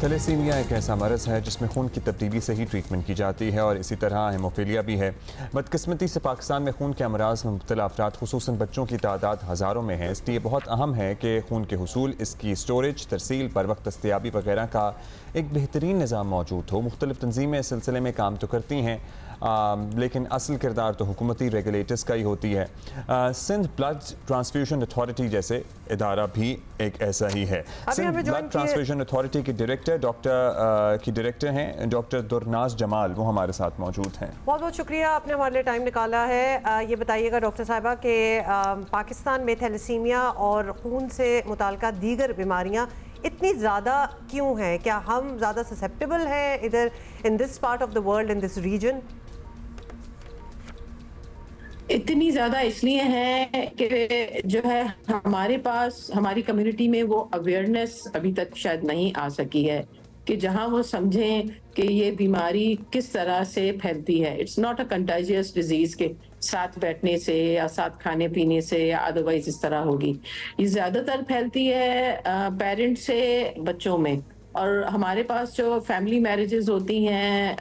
Thalassaemia एक ऐसा मरज़ है जिसमें खून की तब्दीली से ही ट्रीटमेंट की जाती है और इसी तरह हेमोफीलिया भी है। बदकिस्मती से पाकिस्तान में खून के अमराज में मुब्तला अफराद खुसूसन बच्चों की तादाद हज़ारों में है। इसलिए बहुत अहम है कि खून के हुसूल, इसकी स्टोरेज, तरसील, बर वक्त दस्तयाबी वगैरह का एक बेहतरीन निज़ाम मौजूद हो। मुख्तलिफ तंजीमें इस सिलसिले में काम तो करती हैं, लेकिन असल किरदार तो हुकूमती रेगुलेटर्स का ही होती है। सिंध ब्लड ट्रांसफ्यूशन अथॉरिटी जैसे इदारा भी एक ऐसा ही है। सिंध ब्लड ट्रांसफ्यूशन अथॉरिटी के डायरेक्टर हैं डॉक्टर दुरनाज जमाल, वो हमारे साथ मौजूद हैं। बहुत बहुत शुक्रिया, आपने हमारे लिए टाइम निकाला है। ये बताइएगा डॉक्टर साहिबा कि पाकिस्तान में थैलेसीमिया और खून से मुताल्लिक़ दीगर बीमारियाँ इतनी ज़्यादा क्यों हैं? क्या हम ज़्यादा ससेप्टेबल हैं इधर in this part of the world, in this region? इतनी ज़्यादा इसलिए है कि जो है हमारे पास, हमारी कम्युनिटी में वो अवेयरनेस अभी तक शायद नहीं आ सकी है कि जहां वो समझें कि ये बीमारी किस तरह से फैलती है। It's not a contagious disease के साथ बैठने से या साथ खाने पीने से या अदरवाइज इस तरह होगी। ये ज़्यादातर फैलती है पेरेंट्स से बच्चों में। और हमारे पास जो फैमिली मैरिजेस होती हैं,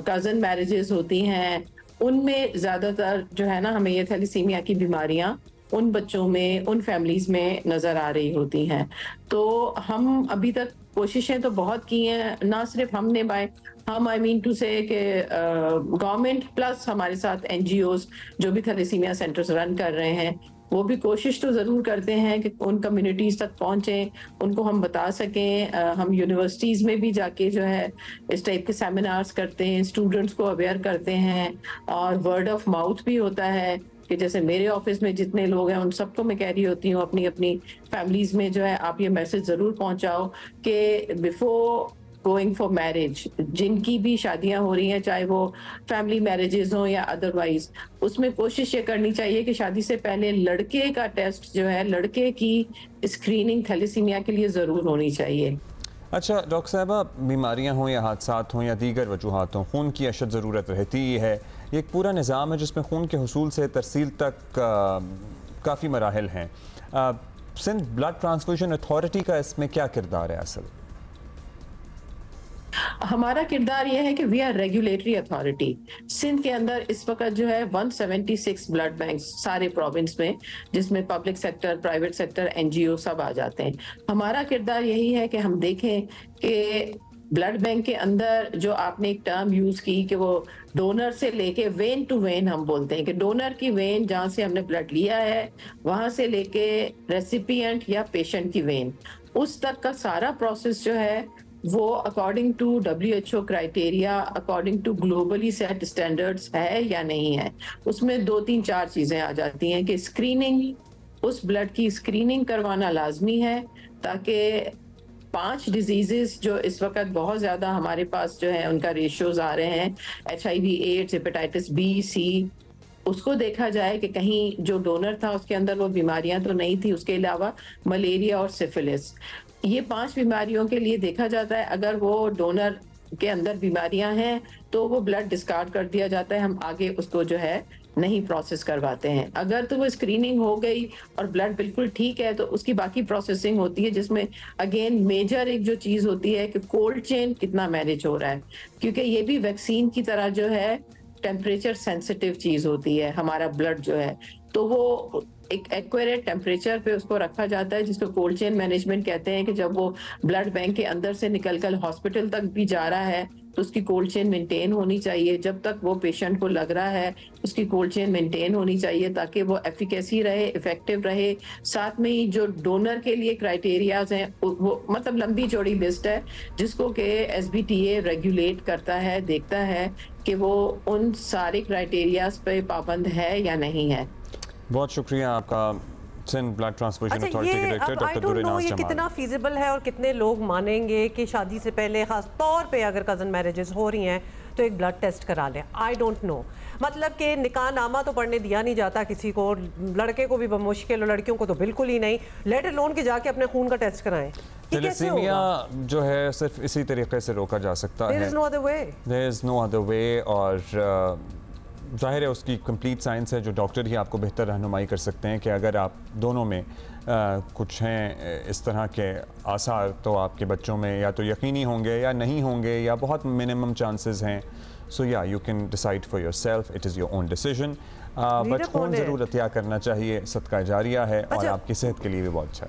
कज़न मैरिजेस होती हैं, उनमें ज़्यादातर जो है ना हमें ये थैलेसीमिया की बीमारियां उन बच्चों में, उन फैमिलीज में नज़र आ रही होती हैं। तो हम अभी तक कोशिशें तो बहुत की हैं, ना सिर्फ हमने हम आई मीन टू से कि गवर्नमेंट प्लस हमारे साथ एनजीओज जो भी थैलेसीमिया सेंटर्स रन कर रहे हैं, वो भी कोशिश तो ज़रूर करते हैं कि उन कम्युनिटीज़ तक पहुँचें, उनको हम बता सकें। हम यूनिवर्सिटीज़ में भी जाके जो है इस टाइप के सेमिनार्स करते हैं, स्टूडेंट्स को अवेयर करते हैं, और वर्ड ऑफ माउथ भी होता है कि जैसे मेरे ऑफिस में जितने लोग हैं उन सबको मैं कह रही होती हूँ अपनी अपनी फैमिलीज़ में जो है आप ये मैसेज ज़रूर पहुँचाओ कि बिफोर गोइंग फॉर मैरिज, जिनकी भी शादियां हो रही हैं, चाहे वो फैमिली मैरिजेस हों या अदरवाइज, उसमें कोशिश ये करनी चाहिए कि शादी से पहले लड़के का टेस्ट जो है, लड़के की स्क्रीनिंग थैलेसीमिया के लिए ज़रूर होनी चाहिए। अच्छा डॉक्टर साहबा, बीमारियां हों या हादसात हों या दीगर वजूहात हों, खून की अशद ज़रूरत रहती ही है। ये एक पूरा निज़ाम है जिसमें खून के हुसूल से तरसील तक काफ़ी मराहिल हैं। सिंध ब्लड ट्रांसफ्यूशन अथॉरिटी का इसमें क्या किरदार है? असल हमारा किरदार यह है कि we are regulatory authority. Sindh के अंदर इस वक्त जो है 176 ब्लड बैंक सारे प्रोविंस में, जिसमें public sector, private sector, NGO सब आ जाते हैं। हमारा किरदार यही है कि हम देखें कि ब्लड बैंक के अंदर जो आपने एक टर्म यूज की कि वो डोनर से लेके वेन टू वेन, हम बोलते हैं कि डोनर की वेन जहां से हमने ब्लड लिया है वहां से लेके रेसिपिएंट या पेशेंट की वेन, उस तक का सारा प्रोसेस जो है वो according to WHO criteria, according to globally set standards है या नहीं है। उसमें 2-3-4 चीजें आ जाती हैं कि स्क्रीनिंग, उस ब्लड की स्क्रीनिंग करवाना लाजमी है ताकि 5 डिजीजेस जो इस वक्त बहुत ज्यादा हमारे पास जो है उनका रेशियोज आ रहे हैं, HIV, AIDS, hepatitis B, C, उसको देखा जाए कि कहीं जो डोनर था उसके अंदर वो बीमारियां तो नहीं थी। उसके अलावा मलेरिया और सिफिलिस, ये 5 बीमारियों के लिए देखा जाता है। अगर वो डोनर के अंदर बीमारियां हैं तो वो ब्लड डिस्कार्ड कर दिया जाता है, हम आगे उसको जो है नहीं प्रोसेस करवाते हैं। अगर तो वो स्क्रीनिंग हो गई और ब्लड बिल्कुल ठीक है तो उसकी बाकी प्रोसेसिंग होती है, जिसमें अगेन मेजर एक जो चीज होती है कि कोल्ड चेन कितना मैनेज हो रहा है, क्योंकि ये भी वैक्सीन की तरह जो है टेम्परेचर सेंसिटिव चीज होती है हमारा ब्लड जो है, तो वो एक एक्यूरेट टेम्परेचर पे उसको रखा जाता है, जिसको कोल्ड चेन मैनेजमेंट कहते हैं कि जब वो ब्लड बैंक के अंदर से निकलकर हॉस्पिटल तक भी जा रहा है तो उसकी कोल्ड चेन मेंटेन होनी चाहिए। जब तक वो पेशेंट को लग रहा है उसकी कोल्ड चेन मेंटेन होनी चाहिए ताकि वो एफिकेसी रहे, इफेक्टिव रहे। साथ में ही जो डोनर के लिए क्राइटेरियाज हैं वो मतलब लंबी चौड़ी लिस्ट है जिसको कि SBTA रेगुलेट करता है, देखता है कि वो उन सारे क्राइटेरियाज पे पाबंद है या नहीं है। बहुत शुक्रिया आपका, सिंध ब्लड ट्रांसफ्यूजन अथॉरिटी के डायरेक्टर डॉक्टर दुरनाज जमाल। ये कितना फीजिबल है और कितने लोग मानेंगे कि शादी से पहले खास तौर पे अगर कज़न मैरिजेस हो रही हैं तो एक ब्लड टेस्ट करा लें? आई डोंट नो, मतलब कि निकाह नामा तो पढ़ने दिया नहीं जाता किसी को, लड़के को भी बमुश्किल और लड़कियों को तो बिल्कुल ही नहीं, लेट अलोन के जाके अपने खून का टेस्ट कराएं। थैलेसीमिया जो है सिर्फ इसी तरीके से रोका जा सकता है, there is no other way. और जाहिर है उसकी कंप्लीट साइंस है जो डॉक्टर ही आपको बेहतर रहनुमाई कर सकते हैं कि अगर आप दोनों में कुछ हैं इस तरह के आसार, तो आपके बच्चों में या तो यकीनी होंगे या नहीं होंगे या बहुत मिनिमम चांसेस हैं। सो या you can decide for your self, it is your own decision. But खून ज़रूर अतिया करना चाहिए, सदका जारिया है और आपकी सेहत के लिए भी बहुत अच्छा है।